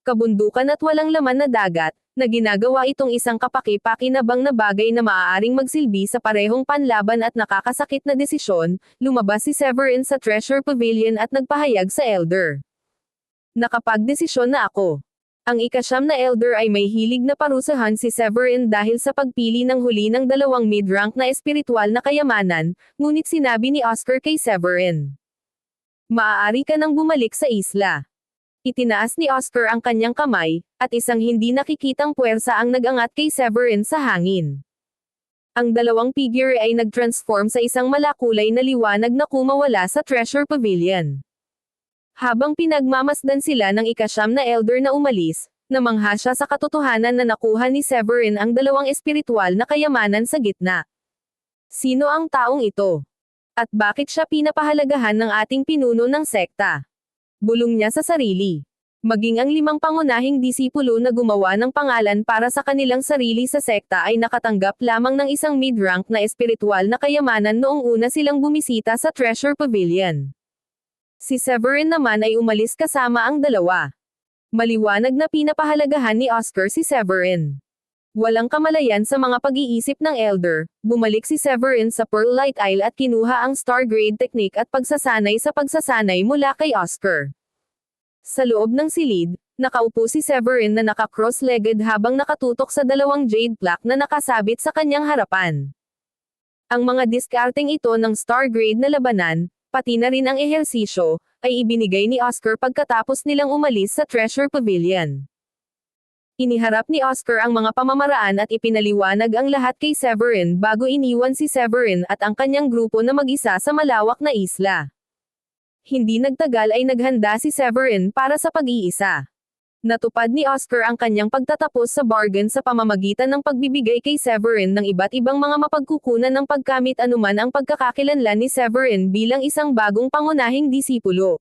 Kabundukan at walang laman na dagat, na ginagawa itong isang kapaki-pakinabang na bagay na maaaring magsilbi sa parehong panlaban at nakakasakit na desisyon, lumabas si Severin sa Treasure Pavilion at nagpahayag sa Elder. Nakapagdesisyon na ako. Ang ika-9 na Elder ay may hilig na parusahan si Severin dahil sa pagpili ng huli ng 2 mid-rank na espiritual na kayamanan, ngunit sinabi ni Oscar kay Severin. Maaari ka nang bumalik sa isla. Itinaas ni Oscar ang kanyang kamay, at isang hindi nakikitang puwersa ang nag-angat kay Severin sa hangin. Ang 2 figure ay nag-transform sa isang malakulay na liwanag na kumawala sa Treasure Pavilion. Habang pinagmamasdan sila ng ika-9 na Elder na umalis, namangha siya sa katotohanan na nakuha ni Severin ang 2 espiritual na kayamanan sa gitna. Sino ang taong ito? At bakit siya pinapahalagahan ng ating pinuno ng sekta? Bulong niya sa sarili. Maging ang 5 pangunahing disipulo na gumawa ng pangalan para sa kanilang sarili sa sekta ay nakatanggap lamang ng isang mid-rank na espiritual na kayamanan noong una silang bumisita sa Treasure Pavilion. Si Severin naman ay umalis kasama ang 2. Maliwanag na pinapahalagahan ni Oscar si Severin. Walang kamalayan sa mga pag-iisip ng Elder, bumalik si Severin sa Pearl Light Isle at kinuha ang Star Grade Technique at pagsasanay sa pagsasanay mula kay Oscar. Sa loob ng silid, nakaupo si Severin na naka-cross-legged habang nakatutok sa 2 jade plaque na nakasabit sa kanyang harapan. Ang mga diskarteng ito ng Star Grade na labanan, pati na rin ang ehersisyo, ay ibinigay ni Oscar pagkatapos nilang umalis sa Treasure Pavilion. Iniharap ni Oscar ang mga pamamaraan at ipinaliwanag ang lahat kay Severin bago iniwan si Severin at ang kanyang grupo na mag-isa sa malawak na isla. Hindi nagtagal ay naghanda si Severin para sa pag-iisa. Natupad ni Oscar ang kanyang pagtatapos sa bargain sa pamamagitan ng pagbibigay kay Severin ng iba't ibang mga mapagkukunan ng pagkamit anuman ang pagkakakilanlan ni Severin bilang isang bagong pangunahing disipulo.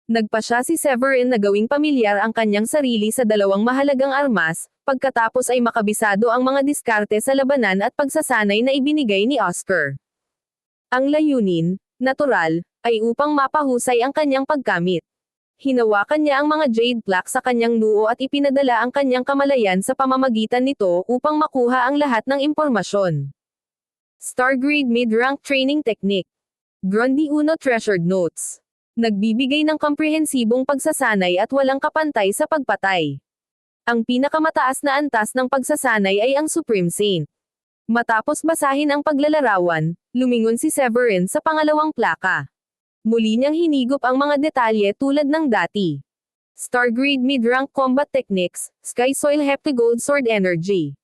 Nagpasya si Severin na gawing pamilyar ang kanyang sarili sa 2 mahalagang armas, pagkatapos ay makabisado ang mga diskarte sa labanan at pagsasanay na ibinigay ni Oscar. Ang layunin, natural, ay upang mapahusay ang kanyang pagkamit. Hinawakan niya ang mga jade plaque sa kanyang noo at ipinadala ang kanyang kamalayan sa pamamagitan nito upang makuha ang lahat ng impormasyon. Stargrade Mid-Rank Training Technique. Grundy Uno Treasured Notes. Nagbibigay ng komprehensibong pagsasanay at walang kapantay sa pagpatay. Ang pinakamataas na antas ng pagsasanay ay ang Supreme Saint. Matapos basahin ang paglalarawan, lumingon si Severin sa 2 plaka. Muli niyang hinigop ang mga detalye tulad ng dati. Stargrade Mid-Rank Combat Techniques, Sky Soil Heptagold Sword Energy.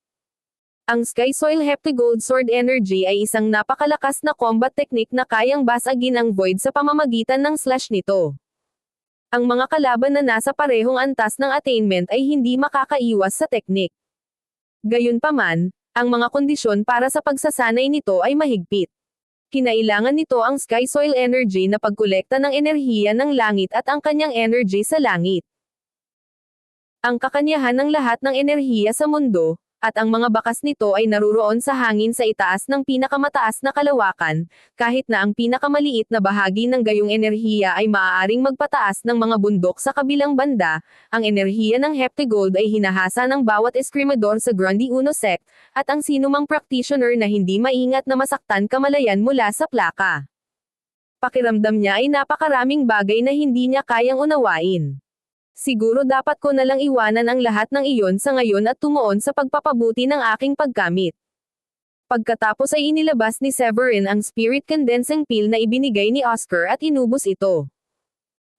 Ang Sky Soil Heptagold Sword Energy ay isang napakalakas na combat technique na kayang basagin ang Void sa pamamagitan ng slash nito. Ang mga kalaban na nasa parehong antas ng attainment ay hindi makakaiwas sa teknik. Gayunpaman, ang mga kondisyon para sa pagsasanay nito ay mahigpit. Kinailangan nito ang Sky Soil Energy na pagkolekta ng enerhiya ng langit at ang kanyang energy sa langit. Ang kakanyahan ng lahat ng enerhiya sa mundo, at ang mga bakas nito ay naruroon sa hangin sa itaas ng pinakamataas na kalawakan, kahit na ang pinakamaliit na bahagi ng gayong enerhiya ay maaaring magpataas ng mga bundok sa kabilang banda. Ang enerhiya ng Heptagold ay hinahasa ng bawat eskrimador sa Grundy Uno sect, at ang sinumang practitioner na hindi maingat na masaktan kamalayan mula sa plaka. Pakiramdam niya ay napakaraming bagay na hindi niya kayang unawain. Siguro dapat ko na lang iwanan ang lahat ng iyon sa ngayon at tumuon sa pagpapabuti ng aking paggamit. Pagkatapos ay inilabas ni Severin ang spirit condensing pill na ibinigay ni Oscar at inubos ito.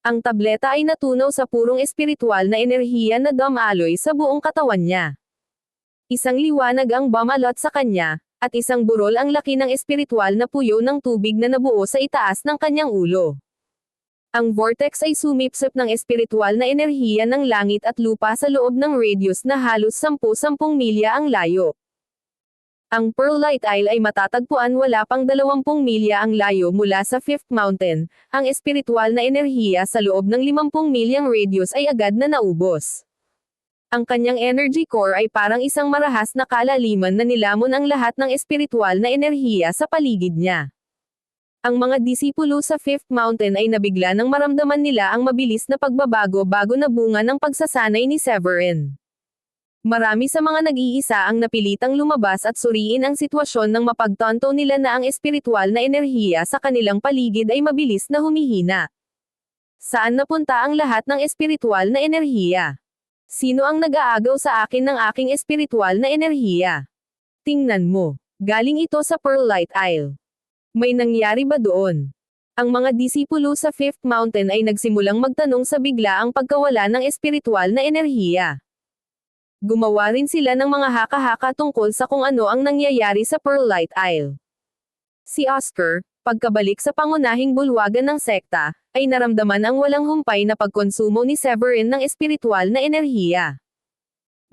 Ang tableta ay natunaw sa purong espiritual na enerhiya na dumaloy sa buong katawan niya. Isang liwanag ang bumalot sa kanya, at isang burol ang laki ng espiritual na puyo ng tubig na nabuo sa itaas ng kanyang ulo. Ang vortex ay sumipsip ng espiritual na enerhiya ng langit at lupa sa loob ng radius na halos 10-10 milya ang layo. Ang Pearl Light Isle ay matatagpuan wala pang 20 milya ang layo mula sa Fifth Mountain. Ang espiritual na enerhiya sa loob ng 50 milyang radius ay agad na naubos. Ang kanyang energy core ay parang isang marahas na kalaliman na nilamon ang lahat ng espiritual na enerhiya sa paligid niya. Ang mga disipulo sa Fifth Mountain ay nabigla nang maramdaman nila ang mabilis na pagbabago bago na bunga ng pagsasanay ni Severin. Marami sa mga nag-iisa ang napilitang lumabas at suriin ang sitwasyon nang mapagtanto nila na ang espiritual na enerhiya sa kanilang paligid ay mabilis na humihina. Saan napunta ang lahat ng espiritual na enerhiya? Sino ang nag-aagaw sa akin ng aking espiritual na enerhiya? Tingnan mo. Galing ito sa Pearl Light Isle. May nangyari ba doon? Ang mga disipulo sa Fifth Mountain ay nagsimulang magtanong sa biglaang pagkawala ng espiritual na enerhiya. Gumawa rin sila ng mga haka-haka tungkol sa kung ano ang nangyayari sa Pearl Light Isle. Si Oscar, pagkabalik sa pangunahing bulwagan ng sekta, ay naramdaman ang walang humpay na pagkonsumo ni Severin ng espiritual na enerhiya.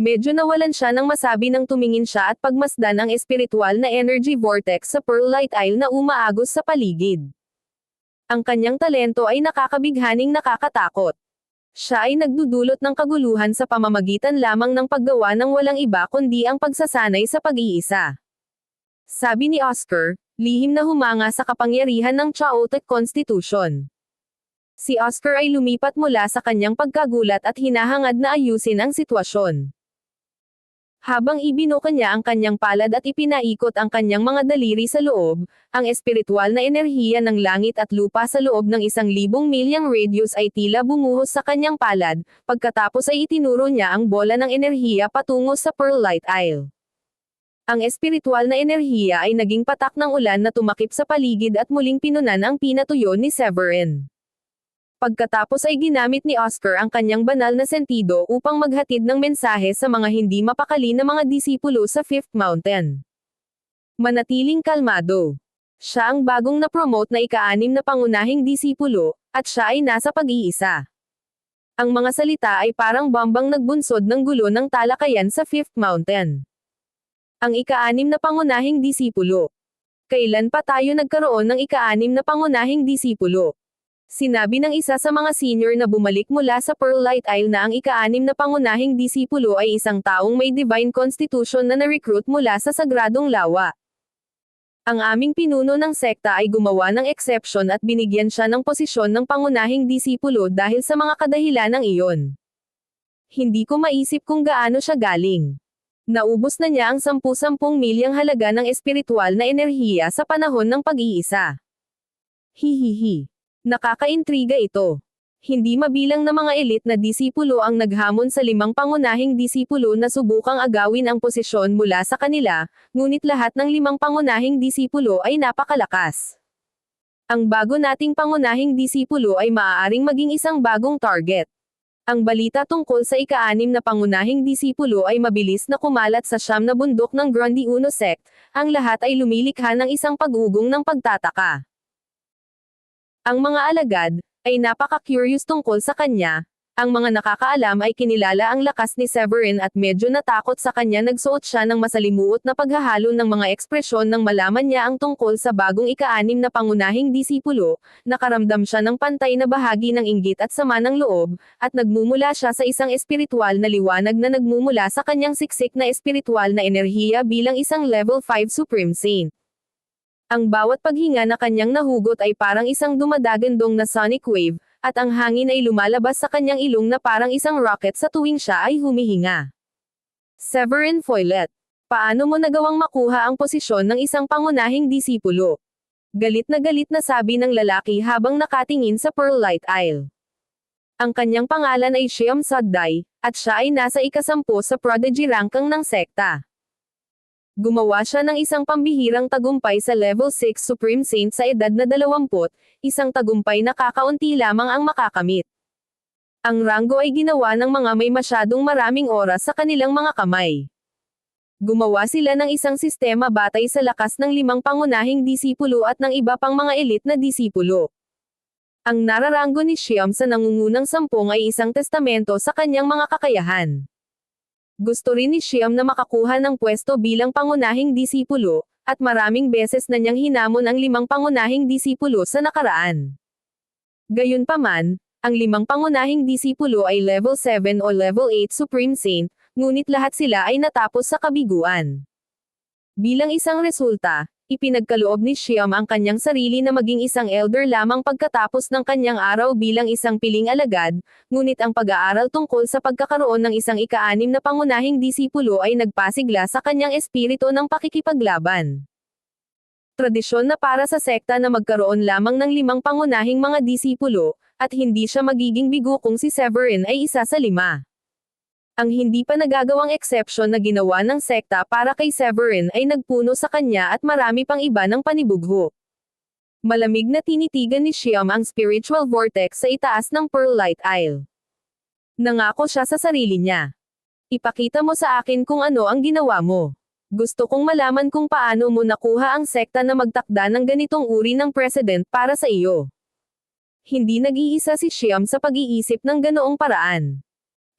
Medyo nawalan siya nang masabi nang tumingin siya at pagmasdan ang espiritual na energy vortex sa Pearl Light Isle na umaagos sa paligid. Ang kanyang talento ay nakakabighaning nakakatakot. Siya ay nagdudulot ng kaguluhan sa pamamagitan lamang ng paggawa ng walang iba kundi ang pagsasanay sa pag-iisa. Sabi ni Oscar, lihim na humanga sa kapangyarihan ng Chaotic Constitution. Si Oscar ay lumipat mula sa kanyang pagkagulat at hinahangad na ayusin ang sitwasyon. Habang ibinuka niya ang kanyang palad at ipinaikot ang kanyang mga daliri sa loob, ang espiritual na enerhiya ng langit at lupa sa loob ng 1,000 milyang radius ay tila bumuhos sa kanyang palad, pagkatapos ay itinuro niya ang bola ng enerhiya patungo sa Pearl Light Isle. Ang espiritual na enerhiya ay naging patak ng ulan na tumakip sa paligid at muling pinunan ang pinatuyo ni Severin. Pagkatapos ay ginamit ni Oscar ang kanyang banal na sentido upang maghatid ng mensahe sa mga hindi mapakali na mga disipulo sa Fifth Mountain. Manatiling kalmado. Siya ang bagong na-promote na ika-6 na pangunahing disipulo, at siya ay nasa pag-iisa. Ang mga salita ay parang bombang nagbunsod ng gulo ng talakayan sa Fifth Mountain. Ang ika-6 na pangunahing disipulo. Kailan pa tayo nagkaroon ng ika-6 na pangunahing disipulo? Sinabi ng isa sa mga senior na bumalik mula sa Pearl Light Isle na ang ika-6 na pangunahing disipulo ay isang taong may divine constitution na na-recruit mula sa sagradong lawa. Ang aming pinuno ng sekta ay gumawa ng exception at binigyan siya ng posisyon ng pangunahing disipulo dahil sa mga kadahilanang iyon. Hindi ko maisip kung gaano siya galing. Naubos na niya ang 10-10 milyang halaga ng espiritual na enerhiya sa panahon ng pag-iisa. Hihihi. Nakakaintriga ito. Hindi mabilang na mga elite na disipulo ang naghamon sa 5 pangunahing disipulo na subukang agawin ang posisyon mula sa kanila, ngunit lahat ng 5 pangunahing disipulo ay napakalakas. Ang bago nating pangunahing disipulo ay maaaring maging isang bagong target. Ang balita tungkol sa ika-6 na pangunahing disipulo ay mabilis na kumalat sa 9 na bundok ng Grundy Uno sect, ang lahat ay lumilikha ng isang pag-ugong ng pagtataka. Ang mga alagad ay napaka-curious tungkol sa kanya. Ang mga nakakaalam ay kinilala ang lakas ni Severin at medyo natakot sa kanya. Nagsuot siya ng masalimuot na paghahalo ng mga ekspresyon nang malaman niya ang tungkol sa bagong ika-6 na pangunahing disipulo. Nakaramdam siya ng pantay na bahagi ng inggit at sama ng loob, at nagmumula siya sa isang espiritual na liwanag na nagmumula sa kanyang siksik na espiritual na enerhiya bilang isang level 5 Supreme Saint. Ang bawat paghinga na kanyang nahugot ay parang isang dumadagandong na sonic wave, at ang hangin ay lumalabas sa kanyang ilong na parang isang rocket sa tuwing siya ay humihinga. Severin Foylet. Paano mo nagawang makuha ang posisyon ng isang pangunahing disipulo? Galit na sabi ng lalaki habang nakatingin sa Pearlite Isle. Ang kanyang pangalan ay Shyam Sadday, at siya ay nasa ika-10 sa prodigy ranking ng sekta. Gumawa siya ng isang pambihirang tagumpay sa level 6 Supreme Saint sa edad na 20, isang tagumpay na kakaunti lamang ang makakamit. Ang ranggo ay ginawa ng mga may masyadong maraming oras sa kanilang mga kamay. Gumawa sila ng isang sistema batay sa lakas ng 5 pangunahing disipulo at ng iba pang mga elite na disipulo. Ang nararanggo ni Shyam sa nangungunang 10 ay isang testamento sa kanyang mga kakayahan. Gusto rin ni Shyam na makakuha ng pwesto bilang pangunahing disipulo, at maraming beses na niyang hinamon ang 5 pangunahing disipulo sa nakaraan. Gayunpaman, ang 5 pangunahing disipulo ay level 7 o level 8 Supreme Saint, ngunit lahat sila ay natapos sa kabiguan. Bilang isang resulta, ipinagkaloob ni Shyam ang kanyang sarili na maging isang elder lamang pagkatapos ng kanyang araw bilang isang piling alagad, ngunit ang pag-aaral tungkol sa pagkakaroon ng isang ika-6 na pangunahing disipulo ay nagpasigla sa kanyang espiritu ng pakikipaglaban. Tradisyon na para sa sekta na magkaroon lamang ng 5 pangunahing mga disipulo, at hindi siya magiging bigo kung si Severin ay isa sa 5. Ang hindi pa nagagawang exception na ginawa ng sekta para kay Severin ay nagpuno sa kanya at marami pang iba ng panibugho. Malamig na tinitigan ni Shyam ang spiritual vortex sa itaas ng Pearlite Isle. Nangako siya sa sarili niya. Ipakita mo sa akin kung ano ang ginawa mo. Gusto kong malaman kung paano mo nakuha ang sekta na magtakda ng ganitong uri ng president para sa iyo. Hindi nag-iisa si Shyam sa pag-iisip ng ganoong paraan.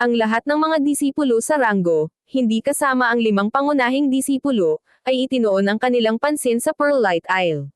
Ang lahat ng mga disipulo sa ranggo, hindi kasama ang 5 pangunahing disipulo, ay itinoon ang kanilang pansin sa Pearlite Isle.